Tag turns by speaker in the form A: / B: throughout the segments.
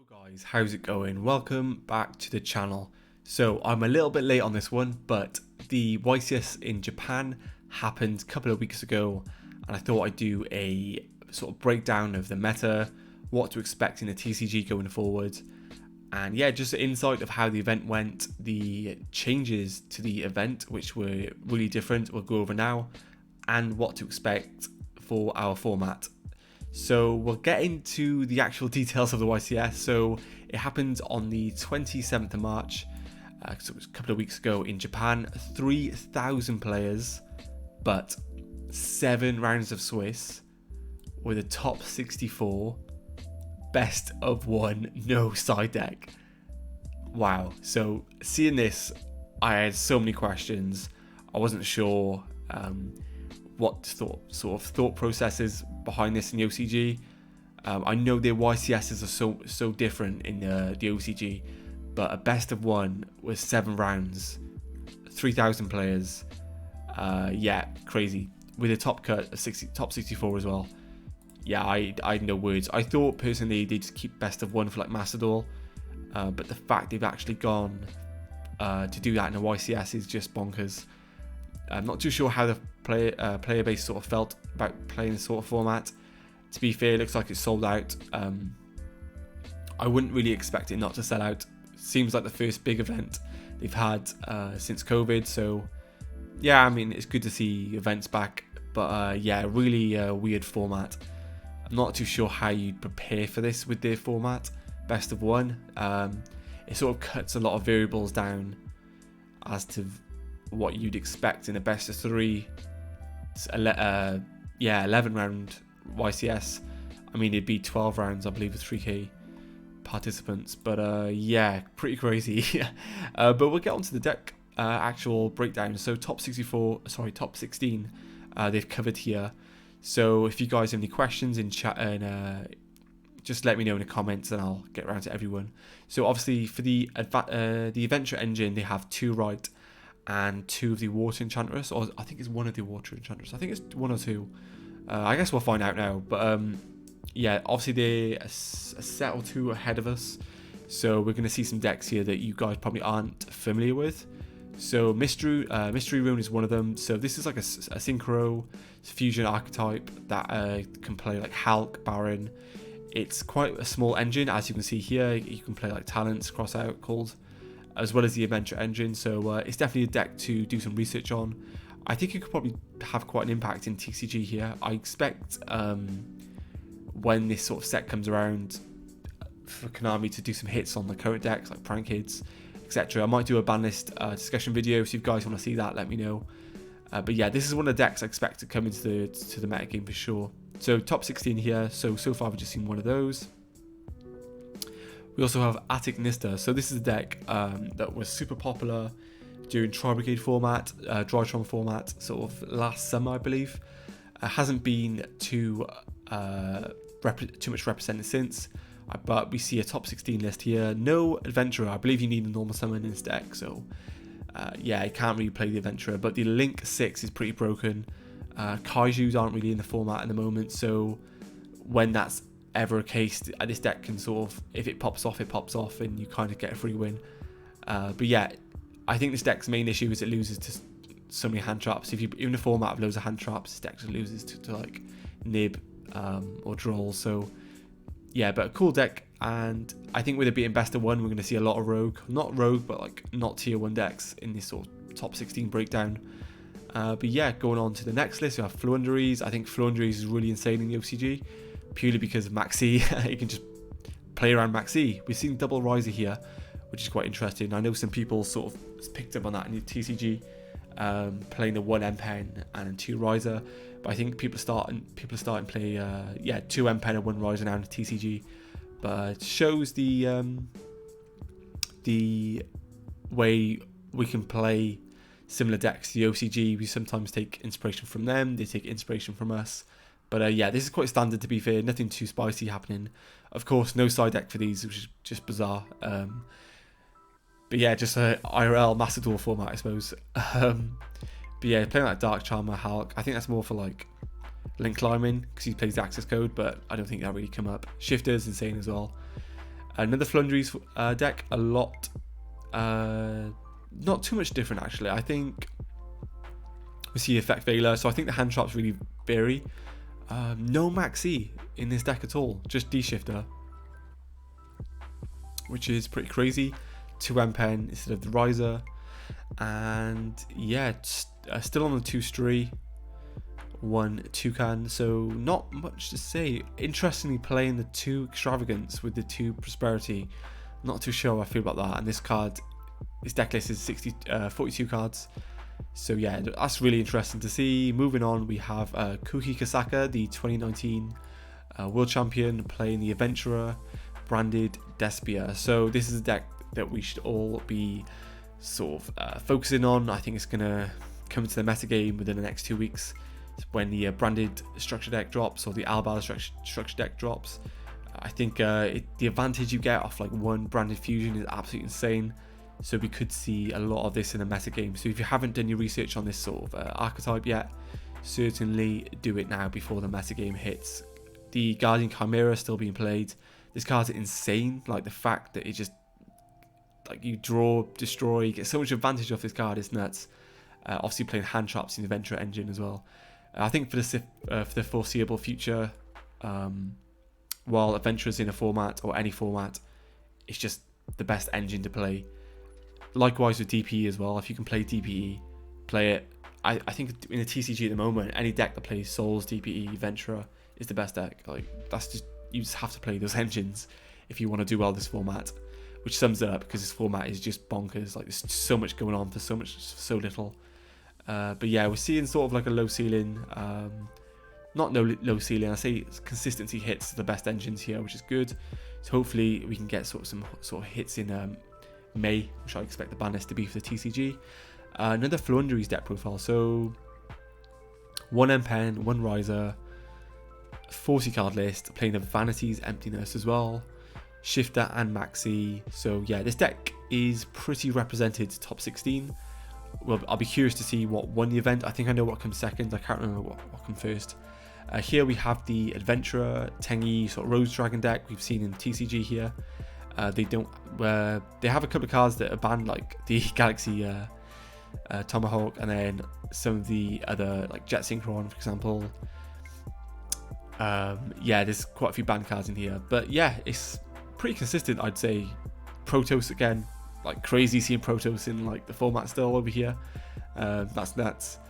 A: Guys, how's it going? Welcome back to the channel. So I'm a little bit late on this one, but the YCS in Japan happened a couple of weeks ago, and I thought I'd do a sort of breakdown of the meta, what to expect in the TCG going forward, and yeah, just an insight of how the event went, the changes to the event which were really different, we'll go over now, and what to expect for our format. So we'll get into the actual details of the YCS. So it happened on the 27th of March, so it was a couple of weeks ago in Japan. 3,000 players, but 7 rounds of Swiss with a top 64, best of 1, no side deck. Wow. So seeing this, I had so many questions. I wasn't sure what sort of thought processes behind this in the OCG. I know their YCSs are so different in the OCG, but a best of 1 with 7 rounds, 3,000 players, yeah, crazy. With a top cut of top 64 as well. Yeah, I had no words. I thought personally they'd just keep best of 1 for like Macedor, but the fact they've actually gone to do that in a YCS is just bonkers. I'm not too sure how the player base sort of felt about playing this sort of format. To be fair, it looks like it's sold out. I wouldn't really expect it not to sell out. Seems like the first big event they've had since COVID. So yeah, I mean, it's good to see events back. But yeah, really weird format. I'm not too sure how you'd prepare for this with their format. Best of 1. It sort of cuts a lot of variables down as to what you'd expect in a best of 3, 11 round YCS. I mean, it'd be 12 rounds, I believe, with 3k participants. But yeah, pretty crazy. But we'll get onto the deck actual breakdown. So top 16, they've covered here. So if you guys have any questions in chat, and just let me know in the comments, and I'll get around to everyone. So obviously for the adventure engine, they have 2 right and 2 of the water enchantress, or I think it's 1 of the water enchantress. I think it's 1 or 2. I guess we'll find out now. But yeah, obviously they're a set or 2 ahead of us, so we're going to see some decks here that you guys probably aren't familiar with. So Mystery Rune is one of them. So this is like a synchro fusion archetype that can play like Hulk, Baron. It's quite a small engine, as you can see here. You can play like Talents, cross out called, as well as the adventure engine. So it's definitely a deck to do some research on. I think it could probably have quite an impact in TCG here. I expect when this sort of set comes around for Konami to do some hits on the current decks like Prank Kids, etc. I might do a ban list discussion video, so if you guys want to see that, let me know. But yeah, this is one of the decks I expect to come into the metagame for sure. So top 16 here. So far we've just seen one of those. We also have Attic Nista. So this is a deck that was super popular during Tri-Brigade format, Drytron format, sort of last summer, I believe. Hasn't been too much represented since, but we see a top 16 list here. No Adventurer. I believe you need a normal summon in this deck, so yeah, you can't really play the Adventurer, but the Link 6 is pretty broken. Kaijus aren't really in the format at the moment, so when that's ever a case, this deck can sort of, if it pops off, and you kind of get a free win. But yeah, I think this deck's main issue is it loses to so many hand traps. If you in the format of loads of hand traps, this deck just loses to like Nib or Droll. So yeah, but a cool deck, and I think with it being best of 1, we're going to see a lot of rogue, but like not tier 1 decks in this sort of top 16 breakdown. But yeah, going on to the next list, we have Flandereeze. I think Flandereeze is really insane in the OCG, purely because of Maxi. You can just play around Maxi. We've seen double riser here, which is quite interesting. I know some people sort of picked up on that in the TCG, playing the 1 M-Pen and 2 riser. But I think people are starting to play 2 M-Pen and 1 riser now in the TCG. But it shows the way we can play similar decks to the OCG. We sometimes take inspiration from them, they take inspiration from us. But yeah, this is quite standard, to be fair. Nothing too spicy happening. Of course, no side deck for these, which is just bizarre. But yeah, just a IRL Macedor format, I suppose. But yeah, playing like Dark Charmer, Hulk, I think that's more for like link climbing, because he plays the access code, but I don't think that'll really come up. Shifter's insane as well. Another Flandereeze deck, a lot, not too much different actually. I think we see Effect Veiler, so I think the hand traps really vary. No Maxi in this deck at all, just D-Shifter, which is pretty crazy. 2 M-Pen instead of the Riser, and yeah, still on the 2 Stree, 1 Toucan, so not much to say. Interestingly, playing the 2 Extravagance with the 2 Prosperity, not too sure how I feel about that. And this card, this deck list is 42 cards, so yeah, that's really interesting to see. Moving on, we have Kuki Kasaka, the 2019 World Champion, playing the Adventurer branded Despia. So this is a deck that we should all be sort of focusing on. I think it's going to come to the meta game within the next 2 weeks when the branded structure deck drops, or the Albaz structure deck drops. I think the advantage you get off like 1 branded fusion is absolutely insane. So we could see a lot of this in the meta game. So if you haven't done your research on this sort of archetype yet, certainly do it now before the meta game hits. The Guardian Chimera is still being played. This card's insane. Like the fact that it just, like, you draw, destroy, you get so much advantage off this card is nuts. Obviously playing hand traps in the Adventure engine as well. I think for the foreseeable future, while Adventurers in a format or any format, it's just the best engine to play. Likewise with DPE as well. If you can play DPE, play it. I think in the TCG at the moment, any deck that plays Souls, DPE, Adventurer is the best deck. Like, that's just, you just have to play those engines if you want to do well this format, which sums it up because this format is just bonkers. Like, there's so much going on for so little. But yeah, we're seeing sort of like a low ceiling, not no low ceiling. I say consistency hits the best engines here, which is good. So hopefully we can get some sort of hits in May, which I expect the ban list to be for the TCG. Another Flandereeze deck profile. So 1 M-Pen, 1 Riser, 40 card list, playing the Vanity's Emptiness as well, Shifter and Maxi. So yeah, this deck is pretty represented top 16. Well, I'll be curious to see what won the event. I think I know what comes second. I can't remember what comes first. Here we have the Adventurer Tengi sort of Rose Dragon deck we've seen in TCG here. They have a couple of cards that are banned, like the Galaxy Tomahawk, and then some of the other, like Jet Synchron, for example. Yeah, there's quite a few banned cards in here, but yeah, it's pretty consistent, I'd say. Protoss again, like crazy seeing Protoss in like the format still over here. That's nuts.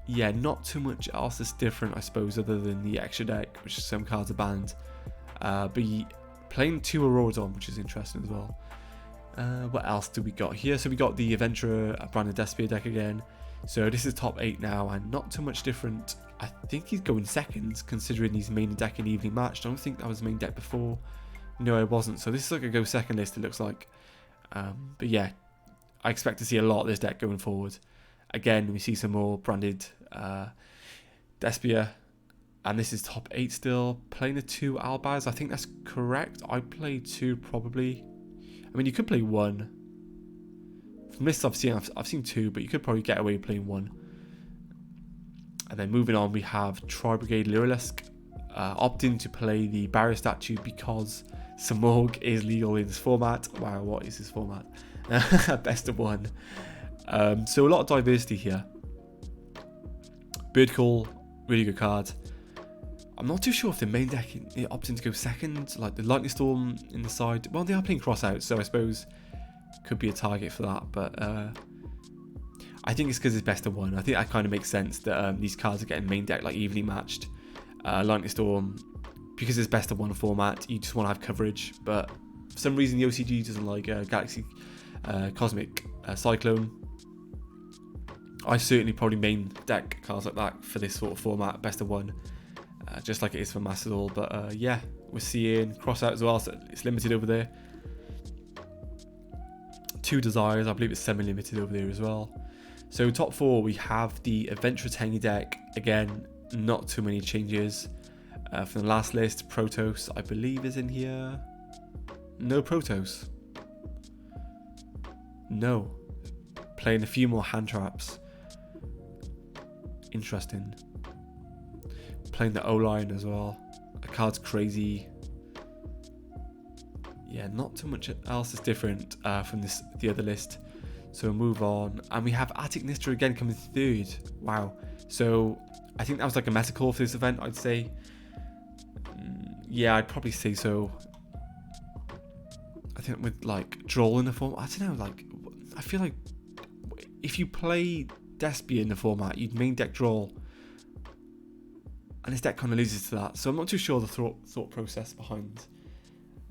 A: Yeah, not too much else is different, I suppose, other than the extra deck, which some cards are banned. But playing 2 Auroradon, which is interesting as well. What else do we got here? So we got the Adventurer branded Despia deck again. So this is top 8 now, and not too much different. I think he's going second, considering he's main deck in evening match. I don't think that was main deck before. No, it wasn't. So this is like a go second list, it looks like. But yeah, I expect to see a lot of this deck going forward. Again, we see some more branded Despia. And this is top 8 still. Playing the 2 Albaz, I think that's correct. I played 2 probably. I mean, you could play 1. From lists I've seen 2, but you could probably get away with playing 1. And then moving on, we have Tri-Brigade Lyrilisk opting to play the Barrier Statue because Samorg is legal in this format. Wow, what is this format? Best of 1. So a lot of diversity here. Bird Call, really good card. I'm not too sure if the main deck opting to go second, like the Lightning Storm in the side. Well, they are playing cross out, so I suppose could be a target for that. But I think it's because it's best of 1. I think that kind of makes sense that these cards are getting main deck like evenly matched. Lightning Storm, because it's best of 1 format, you just want to have coverage. But for some reason, the OCG doesn't like Galaxy Cosmic Cyclone. I certainly probably main deck cards like that for this sort of format, best of 1. Just like it is for Mastodon, but yeah, we're seeing cross out as well, so it's limited over there. 2 Desires, I believe it's semi-limited over there as well. So top 4, we have the Adventure Tengi deck. Again, not too many changes. From the last list, Protoss, I believe, is in here. No Protoss. No. Playing a few more hand traps. Interesting. Playing the O-line as well. The card's crazy. yeah, not too much else is different from the other list. So we'll move on, and we have Attic Nista again coming third. Wow. So I think that was like a meta call for this event, I'd say. Yeah, I'd probably say so. I think with like Droll in the format, I don't know, like I feel like if you play Despia in the format, you'd main deck Droll, and this deck kind of loses to that. So I'm not too sure the thought process behind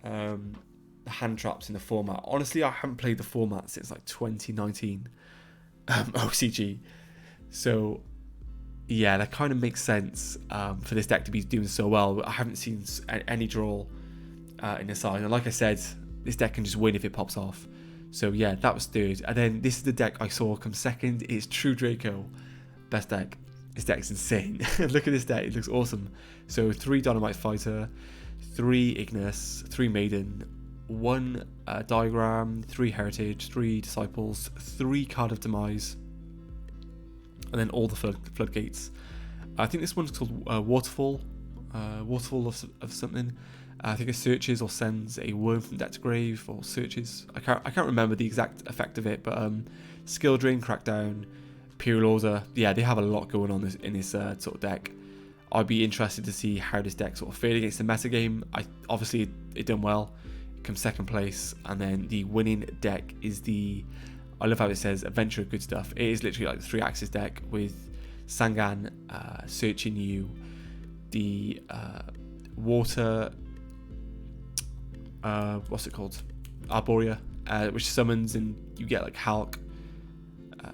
A: the hand traps in the format. Honestly, I haven't played the format since like 2019 OCG. So yeah, that kind of makes sense for this deck to be doing so well. I haven't seen any draw in the side, and like I said, this deck can just win if it pops off. So yeah, that was third. And then this is the deck I saw come second. It's True Draco, best deck. This deck's insane. Look at this deck, it looks awesome. So 3 Dynamite Fighter, 3 Ignis, 3 Maiden, 1 Diagram, 3 Heritage, 3 Disciples, 3 Card of Demise, and then all the floodgates. I think this one's called Waterfall, Waterfall of something. I think it searches or sends a worm from deck to grave, or searches. I can't remember the exact effect of it, but Skill Drain, Crackdown, Imperial Order. Yeah, they have a lot going on in this sort of deck. I'd be interested to see how this deck sort of fared against the meta game. Obviously it done well, it comes second place, and then the winning deck is the. I love how it says Adventure Good Stuff. It is literally like the 3-axis deck with Sangan, Searching You, the water. What's it called? Arborea, which summons and you get like Hulk.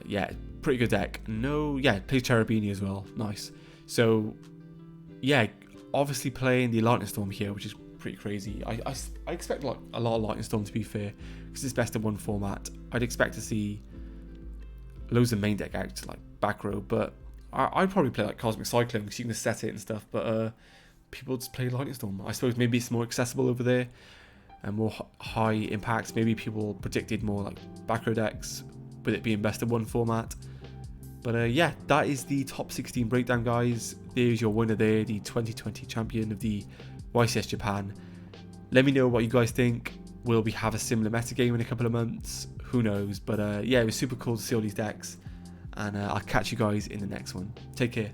A: Yeah, pretty good deck. Plays Cherubini as well. Nice. So yeah, obviously playing the Lightning Storm here, which is pretty crazy. I expect like a lot of Lightning Storm, to be fair, because it's best of 1 format. I'd expect to see loads of main deck out like back row, but I'd probably play like Cosmic Cyclone because you can set it and stuff. But people just play Lightning Storm. I suppose maybe it's more accessible over there and more high impact. Maybe people predicted more like back row decks with it being best of 1 format. But yeah, that is the top 16 breakdown, guys. There's your winner there, the 2020 champion of the YCS Japan. Let me know what you guys think. Will we have a similar meta game in a couple of months? Who knows? But yeah, it was super cool to see all these decks, and I'll catch you guys in the next one. Take care.